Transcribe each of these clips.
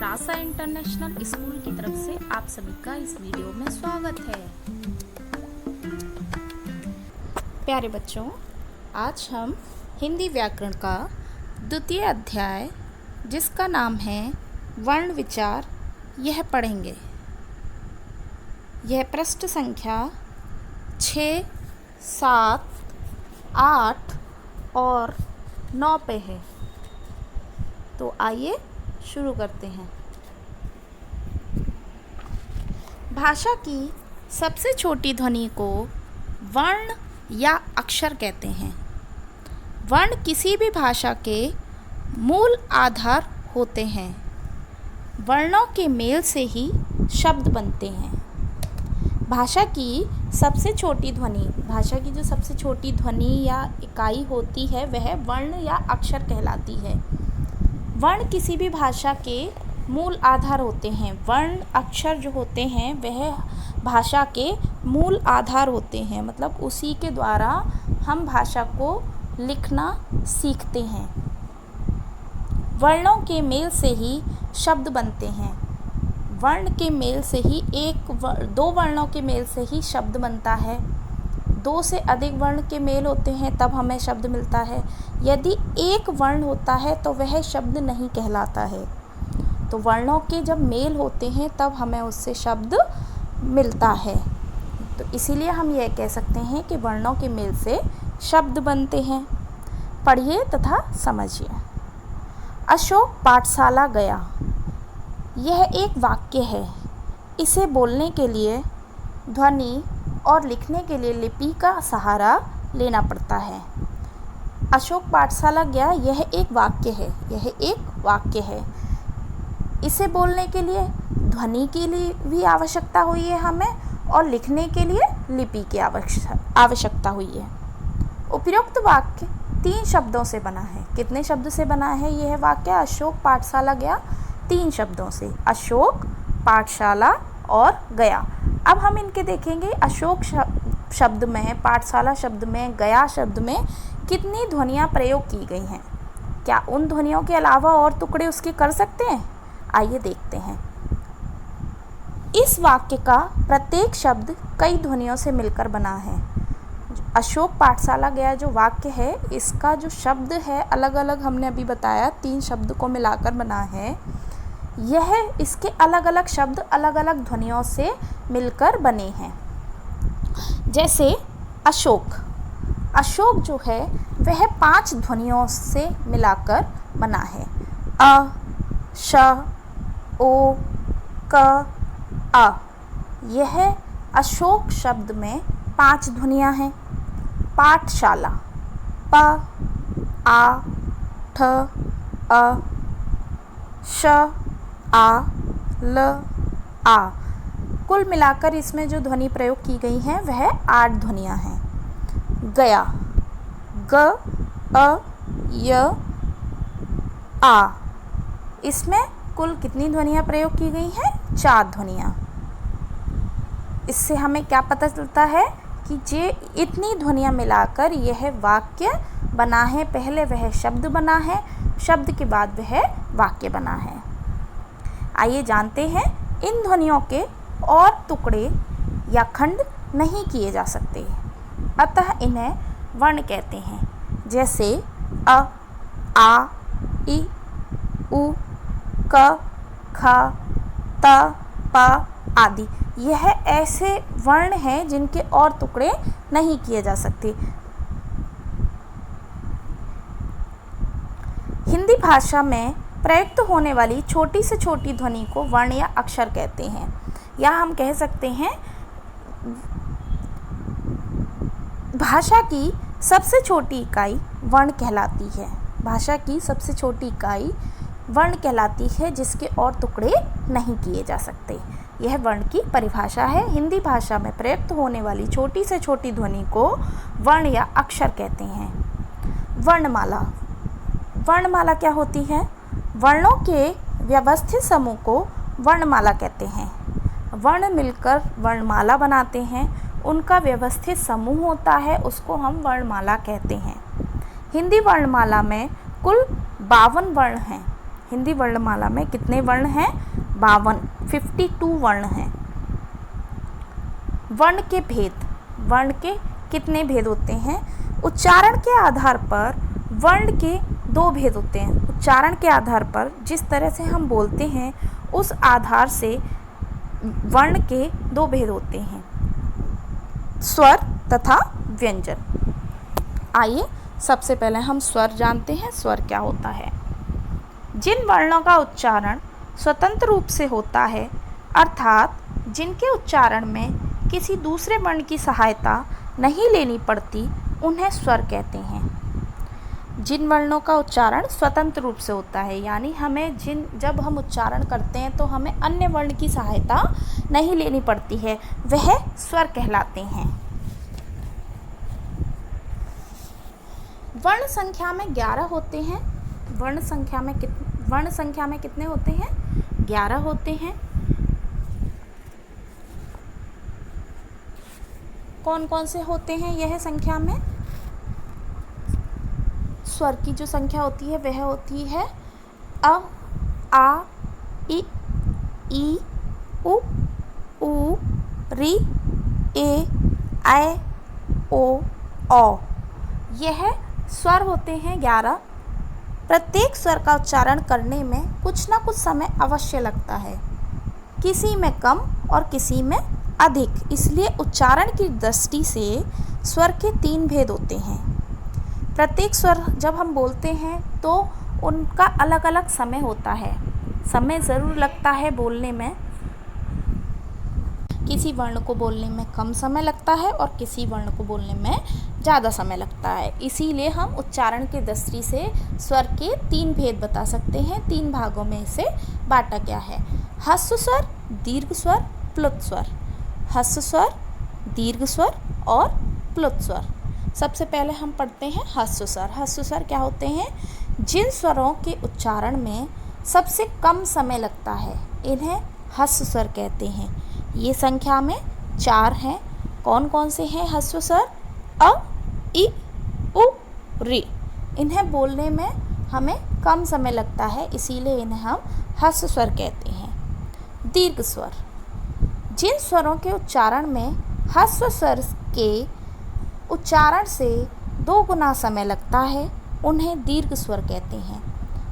रासा international school की तरफ से आप सभी का इस वीडियो में स्वागत है। प्यारे बच्चों, आज हम हिंदी व्याकरण का द्वितीय अध्याय जिसका नाम है वर्ण विचार यह पढ़ेंगे। यह पृष्ठ संख्या 6, 7, 8 और 9 पे है। तो आइए शुरू करते हैं। भाषा की सबसे छोटी ध्वनि को वर्ण या अक्षर कहते हैं। वर्ण किसी भी भाषा के मूल आधार होते हैं। वर्णों के मेल से ही शब्द बनते हैं। भाषा की सबसे छोटी जो सबसे छोटी ध्वनि या इकाई होती है वह वर्ण या अक्षर कहलाती है। वर्ण किसी भी भाषा के मूल आधार होते हैं। वर्ण अक्षर जो होते हैं वह भाषा के मूल आधार होते हैं, मतलब उसी के द्वारा हम भाषा को लिखना सीखते हैं। वर्णों के मेल से ही शब्द बनते हैं। वर्ण के मेल से ही दो वर्णों के मेल से ही शब्द बनता है। 2 से अधिक वर्ण के मेल होते हैं तब हमें शब्द मिलता है। यदि एक वर्ण होता है तो वह शब्द नहीं कहलाता है। तो वर्णों के जब मेल होते हैं तब हमें उससे शब्द मिलता है। तो इसीलिए हम यह कह सकते हैं कि वर्णों के मेल से शब्द बनते हैं। पढ़िए तथा समझिए। अशोक पाठशाला गया। यह एक वाक्य है। इसे बोलने के लिए ध्वनि और लिखने के लिए लिपि का सहारा लेना पड़ता है। अशोक पाठशाला गया यह एक वाक्य है। इसे बोलने के लिए ध्वनि के लिए भी आवश्यकता हुई है हमें, और लिखने के लिए लिपि की आवश्यकता हुई है। उपयुक्त वाक्य 3 शब्दों से बना है। कितने शब्द से बना है यह वाक्य? अशोक पाठशाला गया 3 शब्दों से। अशोक, पाठशाला और गया। अब हम इनके देखेंगे। अशोक शब्द में, पाठशाला शब्द में, गया शब्द में कितनी ध्वनियाँ प्रयोग की गई हैं। क्या उन ध्वनियों के अलावा और टुकड़े उसके कर सकते हैं? आइए देखते हैं। इस वाक्य का प्रत्येक शब्द कई ध्वनियों से मिलकर बना है। अशोक पाठशाला गया जो वाक्य है, इसका जो शब्द है अलग अलग, हमने अभी बताया 3 शब्द को मिलाकर बना है। इसके अलग अलग शब्द अलग अलग ध्वनियों से मिलकर बने हैं। जैसे अशोक जो है वह 5 ध्वनियों से मिलाकर बना है। अ, श, ओ, क, अ। यह अशोक शब्द में 5 ध्वनियाँ हैं। पाठशाला, प, आ, ठ, अ, श, आ, ल, आ। कुल मिलाकर इसमें जो ध्वनि प्रयोग की गई हैं वह 8 ध्वनियाँ हैं। गया, ग, अ, य, आ। इसमें कुल कितनी ध्वनियाँ प्रयोग की गई हैं? 4 ध्वनियाँ। इससे हमें क्या पता चलता है कि इतनी ध्वनियाँ मिलाकर यह वाक्य बना है। पहले वह शब्द बना है, शब्द के बाद वह वाक्य बना है। आइए जानते हैं। इन ध्वनियों के और टुकड़े या खंड नहीं किए जा सकते, अतः इन्हें वर्ण कहते हैं। जैसे अ, आ, इ, उ, क, ख, त, प आदि। यह ऐसे वर्ण हैं जिनके और टुकड़े नहीं किए जा सकते। हिंदी भाषा में प्रयुक्त होने वाली छोटी से छोटी ध्वनि को वर्ण या अक्षर कहते हैं, या हम कह सकते हैं भाषा की सबसे छोटी इकाई वर्ण कहलाती है। भाषा की सबसे छोटी इकाई वर्ण कहलाती है जिसके और टुकड़े नहीं किए जा सकते। यह वर्ण की परिभाषा है। हिंदी भाषा में प्रयुक्त होने वाली छोटी से छोटी ध्वनि को वर्ण या अक्षर कहते हैं। वर्णमाला क्या होती है? वर्णों के व्यवस्थित समूह को वर्णमाला कहते हैं। वर्ण मिलकर वर्णमाला बनाते हैं, उनका व्यवस्थित समूह होता है, उसको हम वर्णमाला कहते हैं। हिंदी वर्णमाला में कुल 52 वर्ण हैं। हिंदी वर्णमाला में कितने वर्ण हैं? 52, 52 वर्ण हैं। वर्ण के भेद, वर्ण के कितने भेद होते हैं? उच्चारण के आधार पर वर्ण के 2 भेद होते हैं। उच्चारण के आधार पर जिस तरह से हम बोलते हैं उस आधार से वर्ण के 2 भेद होते हैं, स्वर तथा व्यंजन। आइए सबसे पहले हम स्वर जानते हैं। स्वर क्या होता है? जिन वर्णों का उच्चारण स्वतंत्र रूप से होता है, अर्थात जिनके उच्चारण में किसी दूसरे वर्ण की सहायता नहीं लेनी पड़ती, उन्हें स्वर कहते हैं। जिन वर्णों का उच्चारण स्वतंत्र रूप से होता है, यानी हमें जब हम उच्चारण करते हैं तो हमें अन्य वर्ण की सहायता नहीं लेनी पड़ती है, वह स्वर कहलाते हैं। वर्ण संख्या में 11 होते हैं। वर्ण संख्या में कितने होते हैं? 11 होते हैं। कौन कौन से होते हैं यह संख्या में? स्वर की जो संख्या होती है वह होती है अ, आ, इ, ई, उ, ऊ, री, ए, ऐ, ओ, औ। यह स्वर होते हैं 11। प्रत्येक स्वर का उच्चारण करने में कुछ ना कुछ समय अवश्य लगता है, किसी में कम और किसी में अधिक। इसलिए उच्चारण की दृष्टि से स्वर के 3 भेद होते हैं। प्रत्येक स्वर जब हम बोलते हैं तो उनका अलग अलग समय होता है। समय ज़रूर लगता है बोलने में, किसी वर्ण को बोलने में कम समय लगता है और किसी वर्ण को बोलने में ज़्यादा समय लगता है। इसीलिए हम उच्चारण की दृष्टि से स्वर के 3 भेद बता सकते हैं। 3 भागों में इसे बांटा गया है। ह्रस्व स्वर, दीर्घ स्वर, प्लुत स्वर। ह्रस्व स्वर, दीर्घ स्वर और प्लुत स्वर। सबसे पहले हम पढ़ते हैं ह्रस्व स्वर। ह्रस्व स्वर क्या होते हैं? जिन स्वरों के उच्चारण में सबसे कम समय लगता है, इन्हें ह्रस्व स्वर कहते हैं। ये संख्या में 4 हैं। कौन कौन से हैं ह्रस्व स्वर? अ, इ, उ, री। इन्हें बोलने में हमें कम समय लगता है, इसीलिए इन्हें हम ह्रस्व स्वर कहते हैं। दीर्घ स्वर, जिन स्वरों के उच्चारण में ह्रस्व स्वर के उच्चारण से 2 गुना समय लगता है, उन्हें दीर्घ स्वर कहते हैं।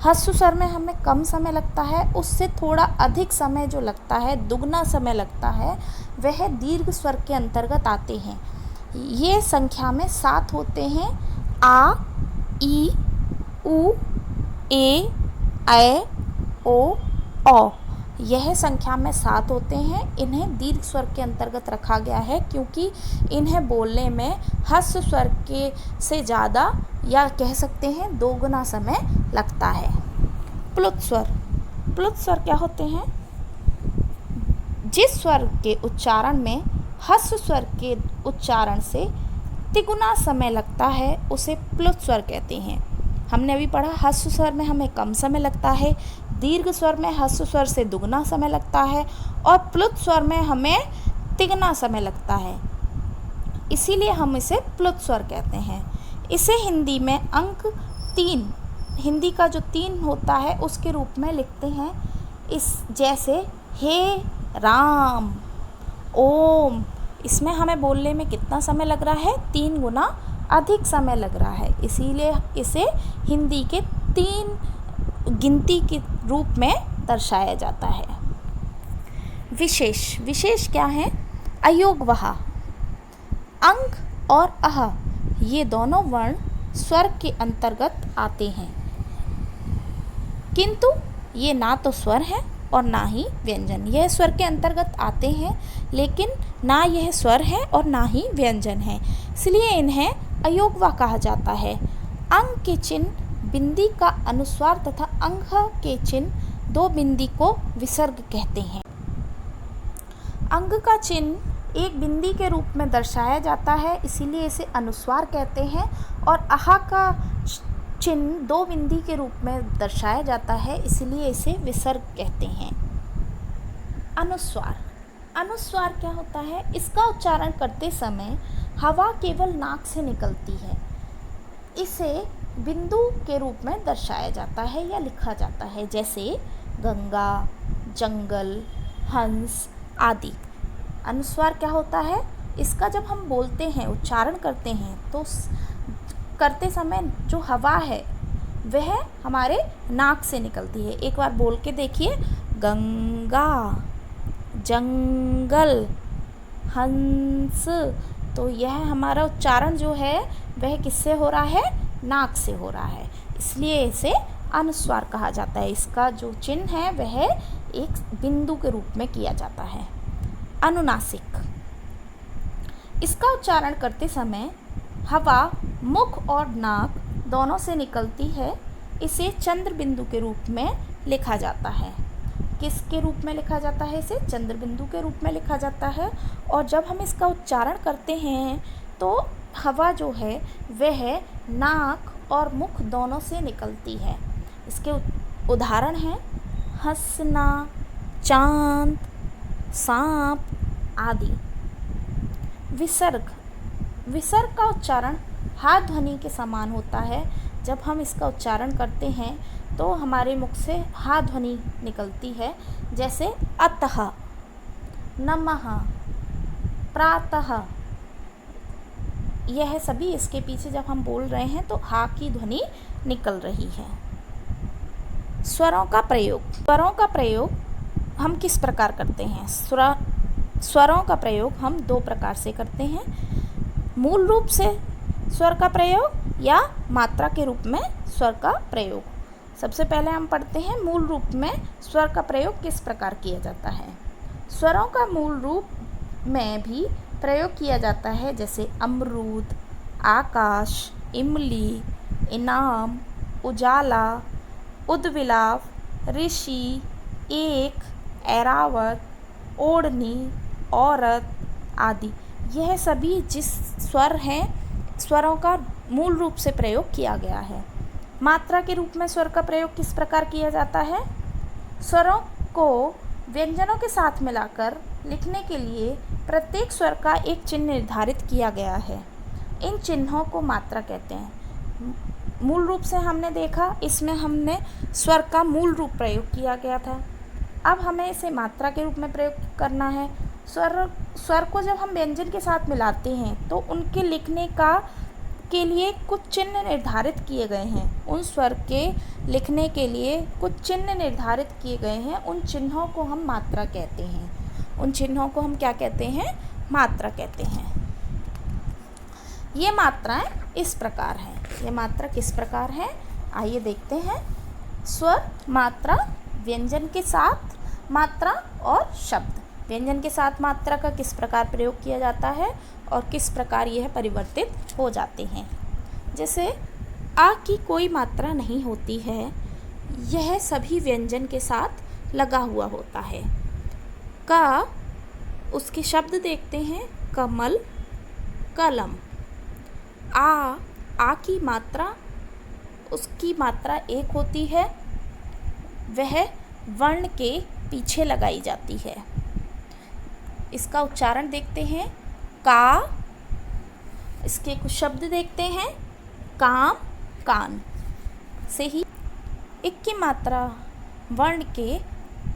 ह्रस्व स्वर में हमें कम समय लगता है, उससे थोड़ा अधिक समय जो लगता है, दुगना समय लगता है, वह दीर्घ स्वर के अंतर्गत आते हैं। ये संख्या में 7 होते हैं। आ, ई, उ, ए, ऐ, ओ, औ। यह संख्या में 7 होते हैं। इन्हें दीर्घ स्वर के अंतर्गत रखा गया है क्योंकि इन्हें बोलने में ह्रस्व स्वर के से ज़्यादा या कह सकते हैं 2 गुना समय लगता है। प्लुत स्वर। प्लुत स्वर क्या होते हैं? जिस स्वर के उच्चारण में ह्रस्व स्वर के उच्चारण से तिगुना समय लगता है, उसे प्लुत स्वर कहते हैं। हमने अभी पढ़ा ह्रस्व स्वर में हमें कम समय लगता है, दीर्घ स्वर में ह्रस्व स्वर से दुगना समय लगता है और प्लुत स्वर में हमें तिगना समय लगता है, इसीलिए हम इसे प्लुत स्वर कहते हैं। इसे हिंदी में अंक 3, हिंदी का जो 3 होता है उसके रूप में लिखते हैं। इस जैसे हे राम, ओम। इसमें हमें बोलने में कितना समय लग रहा है? 3 गुना अधिक समय लग रहा है, इसीलिए इसे हिंदी के 3 गिनती के रूप में दर्शाया जाता है। विशेष। विशेष क्या है? अयोगवह, अंग और अह, ये दोनों वर्ण स्वर के अंतर्गत आते हैं, किंतु ये ना तो स्वर है और ना ही व्यंजन। यह स्वर के अंतर्गत आते हैं लेकिन ना यह स्वर है और ना ही व्यंजन है, इसलिए इन्हें अयोगवा कहा जाता है। अंग के चिन्ह बिंदी का अनुस्वार तथा अंग के चिन्ह 2 बिंदी को विसर्ग कहते हैं। अंग का चिन्ह एक बिंदी के रूप में दर्शाया जाता है, इसीलिए इसे अनुस्वार कहते हैं, और अहा का चिन्ह 2 बिंदी के रूप में दर्शाया जाता है, इसलिए इसे विसर्ग कहते हैं। अनुस्वार। अनुस्वार क्या होता है? इसका उच्चारण करते समय हवा केवल नाक से निकलती है, इसे बिंदु के रूप में दर्शाया जाता है या लिखा जाता है, जैसे गंगा, जंगल, हंस आदि। अनुस्वार क्या होता है? इसका जब हम बोलते हैं, उच्चारण करते हैं, तो करते समय जो हवा है वह हमारे नाक से निकलती है। एक बार बोल के देखिए, गंगा, जंगल, हंस। तो यह हमारा उच्चारण जो है वह किससे हो रहा है? नाक से हो रहा है, इसलिए इसे अनुस्वार कहा जाता है। इसका जो चिन्ह है वह एक बिंदु के रूप में किया जाता है। अनुनासिक, इसका उच्चारण करते समय हवा मुख और नाक दोनों से निकलती है। इसे चंद्र बिंदु के रूप में लिखा जाता है। किसके रूप में लिखा जाता है? इसे चंद्र बिंदु के रूप में लिखा जाता है। और जब हम इसका उच्चारण करते हैं तो हवा जो है वह नाक और मुख दोनों से निकलती है। इसके उदाहरण हैं हंसना, चांद, सांप आदि। विसर्ग, विसर्ग का उच्चारण हा ध्वनि के समान होता है। जब हम इसका उच्चारण करते हैं तो हमारे मुख से हा ध्वनि निकलती है, जैसे अतः, नमः, प्रातः। यह सभी इसके पीछे जब हम बोल रहे हैं तो हा की ध्वनि निकल रही है। स्वरों का प्रयोग, स्वरों का प्रयोग हम किस प्रकार करते हैं? स्वरों का प्रयोग हम दो प्रकार से करते हैं। मूल रूप से स्वर का प्रयोग या मात्रा के रूप में स्वर का प्रयोग। सबसे पहले हम पढ़ते हैं मूल रूप में स्वर का प्रयोग किस प्रकार किया जाता है। स्वरों का मूल रूप में भी प्रयोग किया जाता है, जैसे अमरूद, आकाश, इमली, इनाम, उजाला, उद्विलाप, ऋषि, एक, ऐरावत, ओढ़नी, औरत आदि। यह सभी जिस स्वर हैं, स्वरों का मूल रूप से प्रयोग किया गया है। मात्रा के रूप में स्वर का प्रयोग किस प्रकार किया जाता है? स्वरों को व्यंजनों के साथ मिलाकर लिखने के लिए प्रत्येक स्वर का एक चिन्ह निर्धारित किया गया है। इन चिन्हों को मात्रा कहते हैं। मूल रूप से हमने देखा, इसमें हमने स्वर का मूल रूप प्रयोग किया गया था। अब हमें इसे मात्रा के रूप में प्रयोग करना है। स्वर को जब हम व्यंजन के साथ मिलाते हैं तो उनके लिखने के लिए कुछ चिन्ह निर्धारित किए गए हैं। उन स्वर के लिखने के लिए कुछ चिन्ह निर्धारित किए गए हैं। उन चिन्हों को हम मात्रा कहते हैं। उन चिन्हों को हम क्या कहते हैं? मात्रा कहते हैं। ये मात्राएं इस प्रकार हैं। ये मात्रा किस प्रकार है? आइए देखते हैं। स्वर, मात्रा, व्यंजन के साथ मात्रा और शब्द। व्यंजन के साथ मात्रा का किस प्रकार प्रयोग किया जाता है और किस प्रकार यह परिवर्तित हो जाते हैं। जैसे आ की कोई मात्रा नहीं होती है, यह सभी व्यंजन के साथ लगा हुआ होता है। का, उसके शब्द देखते हैं, कमल, कलम। आ की मात्रा, उसकी मात्रा एक होती है, वह वर्ण के पीछे लगाई जाती है। इसका उच्चारण देखते हैं, का। इसके कुछ शब्द देखते हैं, काम, कान। से ही इक की मात्रा वर्ण के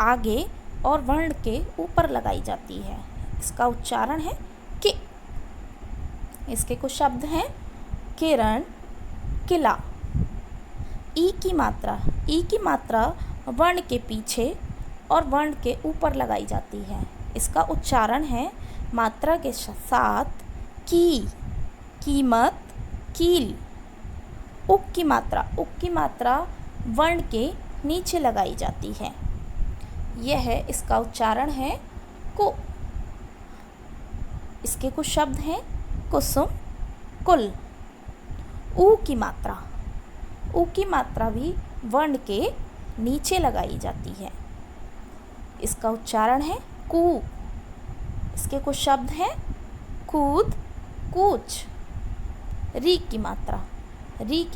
आगे और वर्ण के ऊपर लगाई जाती है। इसका उच्चारण है कि। इसके कुछ शब्द हैं, किरण, किला। ई की मात्रा वर्ण के पीछे और वर्ण के ऊपर लगाई जाती है। इसका उच्चारण है मात्रा के साथ की, कीमत, कील। उक की मात्रा वर्ण के नीचे लगाई जाती है। यह इसका उच्चारण है को। इसके कुछ शब्द हैं, कुसुम, कुल। ऊ की मात्रा भी वर्ण के नीचे लगाई जाती है। इसका उच्चारण है कू। इसके कुछ शब्द हैं, कूद, कूच। री की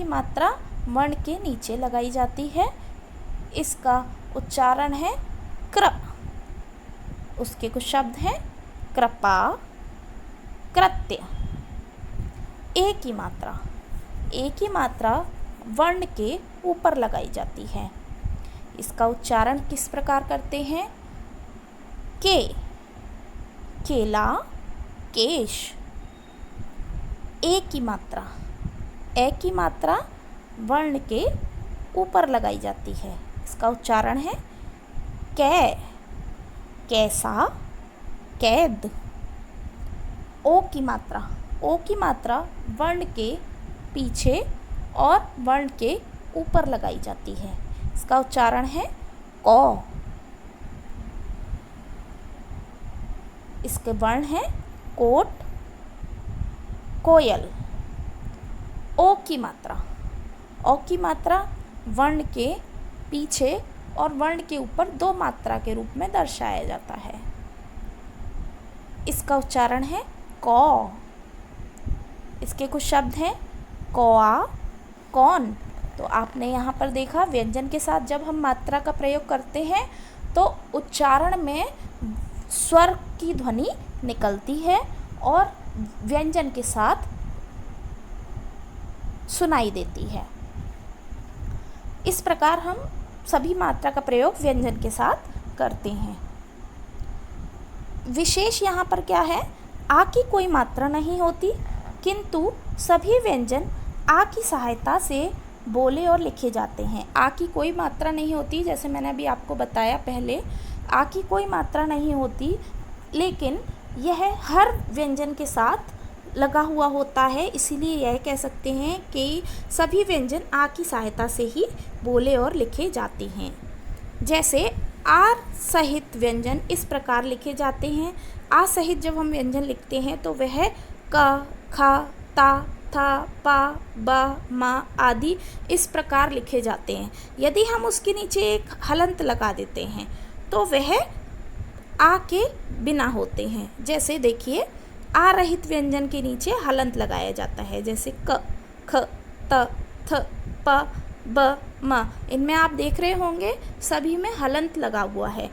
मात्रा वर्ण के नीचे लगाई जाती है। इसका उच्चारण है क्र। उसके कुछ शब्द हैं, कृपा, कृत्य। ए की मात्रा वर्ण के ऊपर लगाई जाती है। इसका उच्चारण किस प्रकार करते हैं? के, केला, केश। ए की मात्रा वर्ण के ऊपर लगाई जाती है। इसका उच्चारण है कै, कैसा, कैद। ओ की मात्रा वर्ण के पीछे और वर्ण के ऊपर लगाई जाती है। इसका उच्चारण है कौ। इसके वर्ण हैं कोट, कोयल। ओ की मात्रा वर्ण के पीछे और वर्ण के ऊपर दो मात्रा के रूप में दर्शाया जाता है। इसका उच्चारण है कौ। इसके कुछ शब्द हैं कौआ, कौन। तो आपने यहाँ पर देखा व्यंजन के साथ जब हम मात्रा का प्रयोग करते हैं तो उच्चारण में स्वर की ध्वनि निकलती है और व्यंजन के साथ सुनाई देती है। इस प्रकार हम सभी मात्रा का प्रयोग व्यंजन के साथ करते हैं। विशेष यहाँ पर क्या है? आ की कोई मात्रा नहीं होती, किंतु सभी व्यंजन आ की सहायता से बोले और लिखे जाते हैं। आ की कोई मात्रा नहीं होती, जैसे मैंने अभी आपको बताया पहले, आ की कोई मात्रा नहीं होती, लेकिन यह हर व्यंजन के साथ लगा हुआ होता है। इसीलिए यह कह सकते हैं कि सभी व्यंजन आ की सहायता से ही बोले और लिखे जाते हैं। जैसे आर सहित व्यंजन इस प्रकार लिखे जाते हैं। आ सहित जब हम व्यंजन लिखते हैं तो वह क, ख, ता, था, पा, ब, मा आदि इस प्रकार लिखे जाते हैं। यदि हम उसके नीचे एक हलंत लगा देते हैं तो वह आ के बिना होते हैं। जैसे देखिए आ रहित व्यंजन के नीचे हलंत लगाया जाता है, जैसे क, ख, त, थ, प, ब, म। इनमें आप देख रहे होंगे सभी में हलंत लगा हुआ है।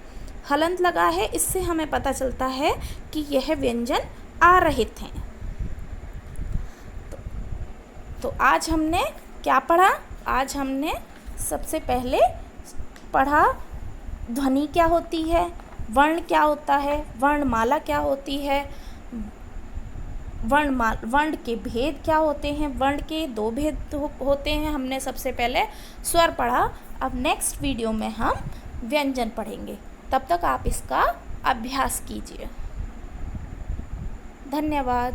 हलंत लगा है, इससे हमें पता चलता है कि यह व्यंजन आ रहित हैं। तो आज हमने क्या पढ़ा? आज हमने सबसे पहले पढ़ा ध्वनि क्या होती है, वर्ण क्या होता है, वर्णमाला क्या होती है, वर्ण के भेद क्या होते हैं। वर्ण के दो भेद होते हैं। हमने सबसे पहले स्वर पढ़ा। अब नेक्स्ट वीडियो में हम व्यंजन पढ़ेंगे। तब तक आप इसका अभ्यास कीजिए। धन्यवाद।